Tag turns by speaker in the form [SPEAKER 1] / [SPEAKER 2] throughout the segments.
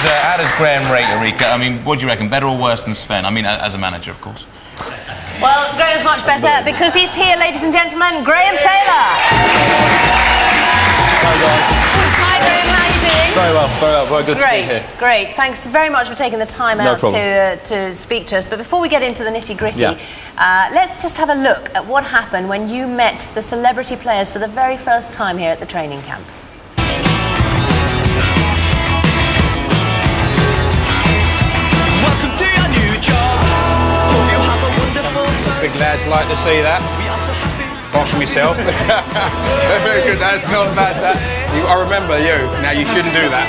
[SPEAKER 1] how does Graham rate Eureka? I mean, what do you reckon? Better or worse than Sven? I mean, as a manager, of course.
[SPEAKER 2] Well, Graham's much better because he's here, ladies and gentlemen, Graham Taylor.
[SPEAKER 3] Hi, guys.
[SPEAKER 2] Hi, Graham, how are you doing?
[SPEAKER 3] Very well, very good to be here.
[SPEAKER 2] Great. Thanks very much for taking the time out to speak to us. But before we get into the nitty-gritty, let's just have a look at what happened when you met the celebrity players for the very first time here at the training camp.
[SPEAKER 4] Welcome to your new job. Hope you have a wonderful first.
[SPEAKER 5] Big lads like to see that. Apart from myself. Very good, that's not bad. I remember you. Now you shouldn't do that.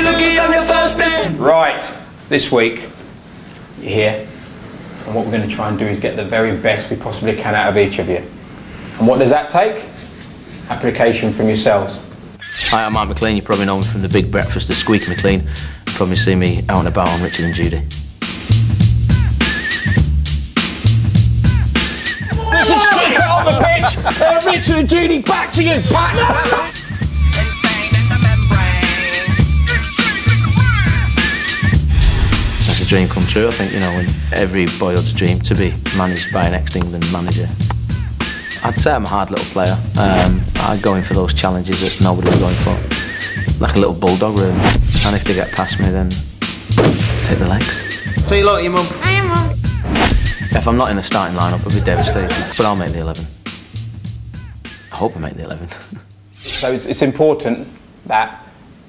[SPEAKER 4] Looky on your first day.
[SPEAKER 3] Right, this week, you're here, and what we're going to try and do is get the very best we possibly can out of each of you. And what does that take? Application from yourselves.
[SPEAKER 6] Hi, I'm Mark McLean. You probably know me from The Big Breakfast, the Squeaky McLean. You probably see me out and about on Richard and Judy.
[SPEAKER 4] There's a sticker on the pitch. Richard and Judy, back to you. Back.
[SPEAKER 6] That's a dream come true, I think, you know, when every boyhood's dream to be managed by an ex-England manager. I'd say I'm a hard little player. I go in for those challenges that nobody was going for. Like a little bulldog, really. And if they get past me, then take the legs.
[SPEAKER 5] Say hello to your mum.
[SPEAKER 2] Hi, Mum.
[SPEAKER 6] If I'm not in the starting lineup, I'll be devastated. But I'll make the 11. I hope I make the 11.
[SPEAKER 3] So it's important that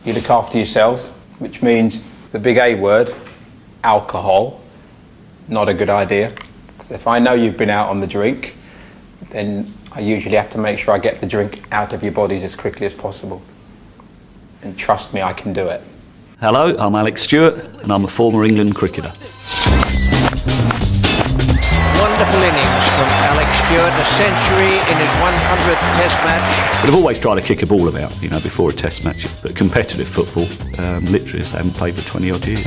[SPEAKER 3] you look after yourselves, which means the big A word, alcohol, not a good idea. Because if I know you've been out on the drink, then I usually have to make sure I get the drink out of your bodies as quickly as possible. And trust me, I can do it.
[SPEAKER 7] Hello, I'm Alex Stewart, and I'm a former England cricketer.
[SPEAKER 8] Wonderful innings from Alex Stewart, a century in his 100th Test match.
[SPEAKER 7] But I've always tried to kick a ball about, you know, before a Test match. But competitive football, literally, I haven't played for 20 odd years.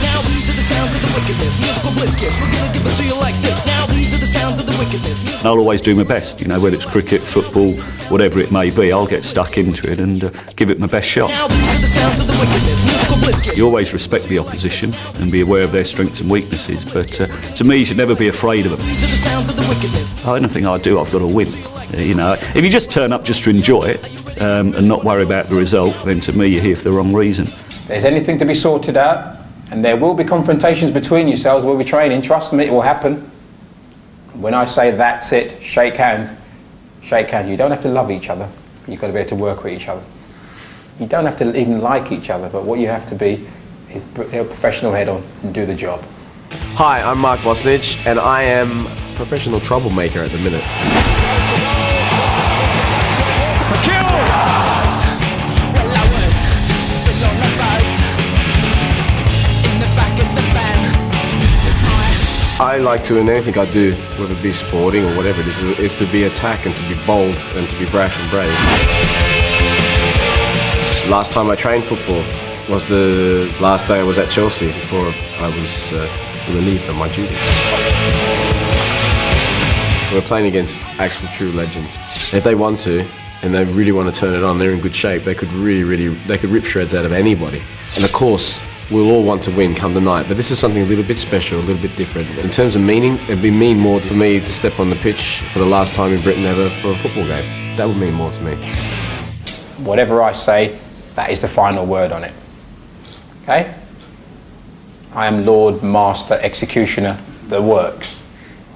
[SPEAKER 4] Now these are the sounds of the wickedness. Musical bliss kiss. We're gonna give it to you like this. Now these are the sounds of the wickedness.
[SPEAKER 7] And I'll always do my best, you know, whether it's cricket, football, whatever it may be, I'll get stuck into it and give it my best shot.
[SPEAKER 4] Now these are the sounds of the wickedness. Musical bliss kiss.
[SPEAKER 7] You always respect the opposition and be aware of their strengths and weaknesses, but to me, you should never be afraid of them.
[SPEAKER 4] These are the sounds of the wickedness.
[SPEAKER 7] Anything I do, I've got to win. You know, if you just turn up just to enjoy it and not worry about the result, then to me, you're here for the wrong reason.
[SPEAKER 3] If there's anything to be sorted out, and there will be confrontations between yourselves while we're training, trust me, it will happen. When I say that's it, shake hands. Shake hands. You don't have to love each other. You've got to be able to work with each other. You don't have to even like each other, but what you have to be is put your professional head on and do the job.
[SPEAKER 9] Hi, I'm Mark Bosnich, and I am a professional troublemaker at the minute. I like to, in anything I do, whether it be sporting or whatever it is to be attack and to be bold and to be brash and brave. Last time I trained football was the last day I was at Chelsea before I was relieved of my duties. We're playing against actual true legends. If they want to, and they really want to turn it on, they're in good shape. They could they could rip shreds out of anybody. And of course, we'll all want to win come the night, but this is something a little bit special, a little bit different. In terms of meaning, it'd be mean more for me to step on the pitch for the last time in Britain ever for a football game. That would mean more to me.
[SPEAKER 3] Whatever I say, that is the final word on it. Okay? I am Lord, Master, Executioner, the works.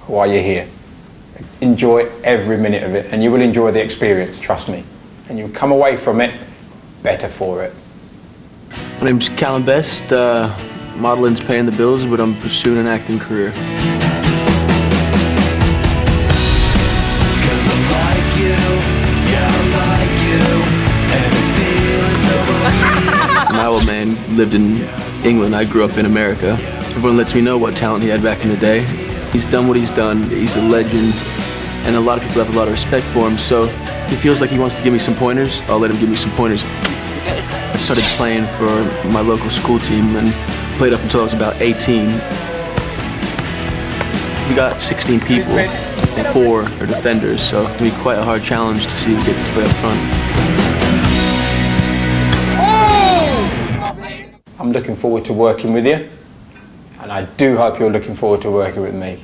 [SPEAKER 3] Why are you here? Enjoy every minute of it, and you will enjoy the experience, trust me. And you'll come away from it better for it.
[SPEAKER 10] My name's Callum Best. Modeling's paying the bills, but I'm pursuing an acting career. My old man lived in England. I grew up in America. Everyone lets me know what talent he had back in the day. He's done what he's done. He's a legend, and a lot of people have a lot of respect for him. So if he feels like he wants to give me some pointers, I'll let him give me some pointers. I started playing for my local school team and played up until I was about 18. We got 16 people and 4 are defenders, so it can be quite a hard challenge to see who gets to play up front.
[SPEAKER 3] I'm looking forward to working with you, and I do hope you're looking forward to working with me.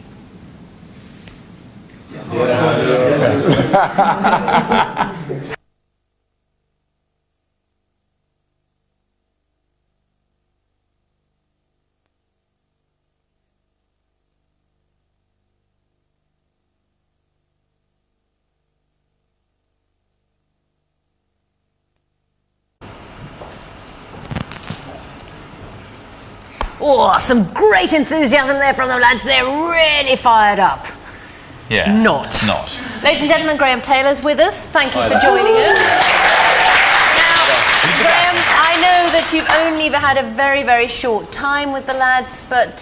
[SPEAKER 2] Oh, some great enthusiasm there from the lads. They're really fired up.
[SPEAKER 1] Yeah.
[SPEAKER 2] Not. Ladies and gentlemen, Graham Taylor's with us. Thank you for joining us. Now, Graham, I know that you've only had a very, very short time with the lads, but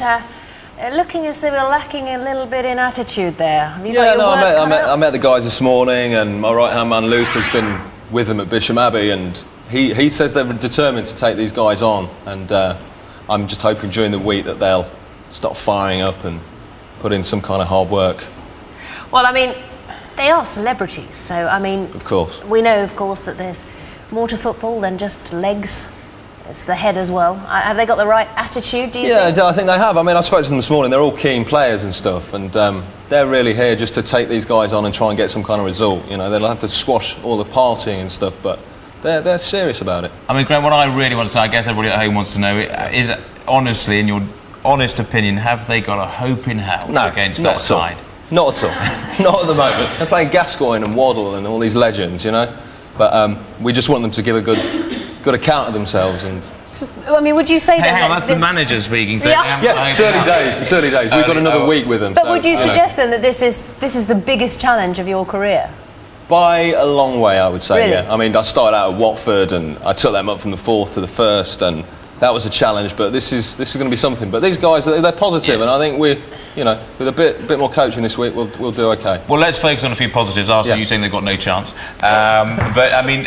[SPEAKER 2] looking as they were lacking a little bit in attitude there. Have you got your work
[SPEAKER 11] I met the guys this morning, and my right-hand man Luther's been with them at Bisham Abbey, and he says they're determined to take these guys on, and I'm just hoping during the week that they'll start firing up and put in some kind of hard work.
[SPEAKER 2] Well, I mean, they are celebrities, so, I mean...
[SPEAKER 11] Of course.
[SPEAKER 2] We know, of course, that there's more to football than just legs. It's the head as well. Have they got the right attitude, do you think?
[SPEAKER 11] Yeah, I think they have. I mean, I spoke to them this morning. They're all keen players and stuff, and they're really here just to take these guys on and try and get some kind of result. You know, they'll have to squash all the partying and stuff, but they're serious about it.
[SPEAKER 1] I mean, Graham, what I really want to say, I guess everybody at home wants to know, is honestly, in your honest opinion, have they got a hope in hell against that side?
[SPEAKER 11] Not at all. Not at the moment. They're playing Gascoigne and Waddle and all these legends, you know. But we just want them to give a good account of themselves. And
[SPEAKER 2] so, I mean, would you say that...
[SPEAKER 1] Hang on, that's the manager speaking. So
[SPEAKER 11] yeah, it's early days. It's early days. We've got another week with them.
[SPEAKER 2] But so, would you suggest then that this is the biggest challenge of your career?
[SPEAKER 11] By a long way, I would say.
[SPEAKER 2] Really?
[SPEAKER 11] Yeah. I mean, I started out at Watford, and I took them up from the 4th to the 1st, and that was a challenge. But this is going to be something. But these guys, they're positive, and I think with a bit more coaching this week, we'll do okay.
[SPEAKER 1] Well, let's focus on a few positives. Arsenal, you saying they've got no chance. But I mean,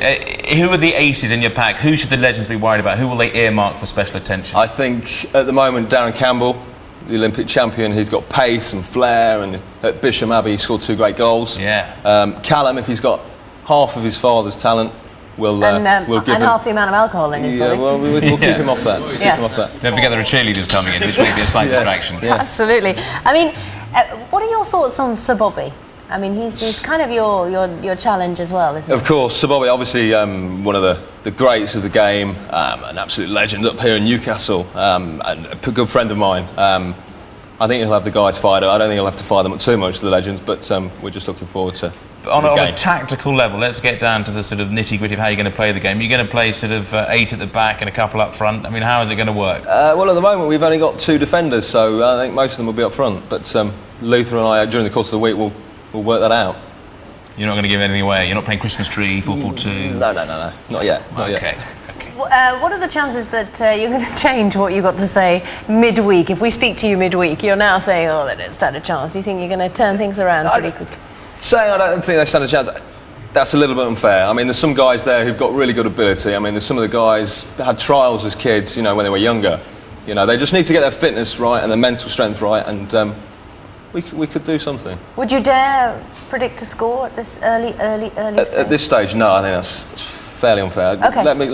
[SPEAKER 1] who are the aces in your pack? Who should the legends be worried about? Who will they earmark for special attention?
[SPEAKER 11] I think at the moment, Darren Campbell, the Olympic champion, he's got pace and flair, and at Bisham Abbey he scored 2 great goals.
[SPEAKER 1] Yeah.
[SPEAKER 11] Callum, if he's got half of his father's talent, we'll give him
[SPEAKER 2] half the amount of alcohol in his body.
[SPEAKER 11] Yeah, well, we'll keep him off that.
[SPEAKER 2] Yes.
[SPEAKER 1] Don't forget there are cheerleaders coming in, which may be a slight distraction.
[SPEAKER 11] Yes.
[SPEAKER 2] Absolutely. I mean, what are your thoughts on Sir Bobby? I mean, he's kind of your challenge as well, isn't he?
[SPEAKER 11] Of course, Sir Bobby, obviously one of the greats of the game, an absolute legend up here in Newcastle, and a good friend of mine. I think he'll have the guys fired up. I don't think he'll have to fire them up too much, the legends, but we're just looking forward to
[SPEAKER 1] on a tactical level, let's get down to the sort of nitty-gritty of how you're going to play the game. You're going to play sort of 8 at the back and a couple up front. I mean, how is it going to work?
[SPEAKER 11] Well, at the moment, we've only got 2 defenders, so I think most of them will be up front. But Luther and I, during the course of the week, we'll work that out.
[SPEAKER 1] You're not going to give anything away? You're not playing Christmas Tree, 4-4-2?
[SPEAKER 11] No. Not yet.
[SPEAKER 1] Okay.
[SPEAKER 2] What are the chances that you're going to change what you got to say midweek? If we speak to you midweek, you're now saying, oh, they don't stand a chance. Do you think you're going to turn things around pretty quickly?
[SPEAKER 11] Saying I don't think they stand a chance, that's a little bit unfair. I mean, there's some guys there who've got really good ability. I mean, there's some of the guys that had trials as kids, you know, when they were younger. You know, they just need to get their fitness right and their mental strength right, and we could do something.
[SPEAKER 2] Would you dare predict a score at this early stage?
[SPEAKER 11] At this stage, no. I think that's fairly unfair.
[SPEAKER 2] Okay.
[SPEAKER 11] Let me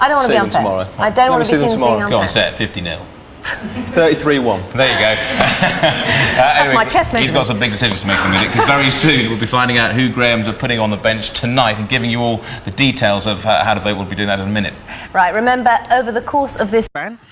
[SPEAKER 2] I don't want to be unfair.
[SPEAKER 11] Tomorrow.
[SPEAKER 2] I don't want to be seen as being unfair.
[SPEAKER 1] Go on, say it, 50-0.
[SPEAKER 11] 33-1.
[SPEAKER 1] There you go.
[SPEAKER 2] That's
[SPEAKER 1] anyway,
[SPEAKER 2] my chest measurement.
[SPEAKER 1] He's got some big decisions to make in a minute, because very soon we'll be finding out who Grahams are putting on the bench tonight and giving you all the details of how to vote. We'll be doing that in a minute.
[SPEAKER 2] Right, remember, over the course of this...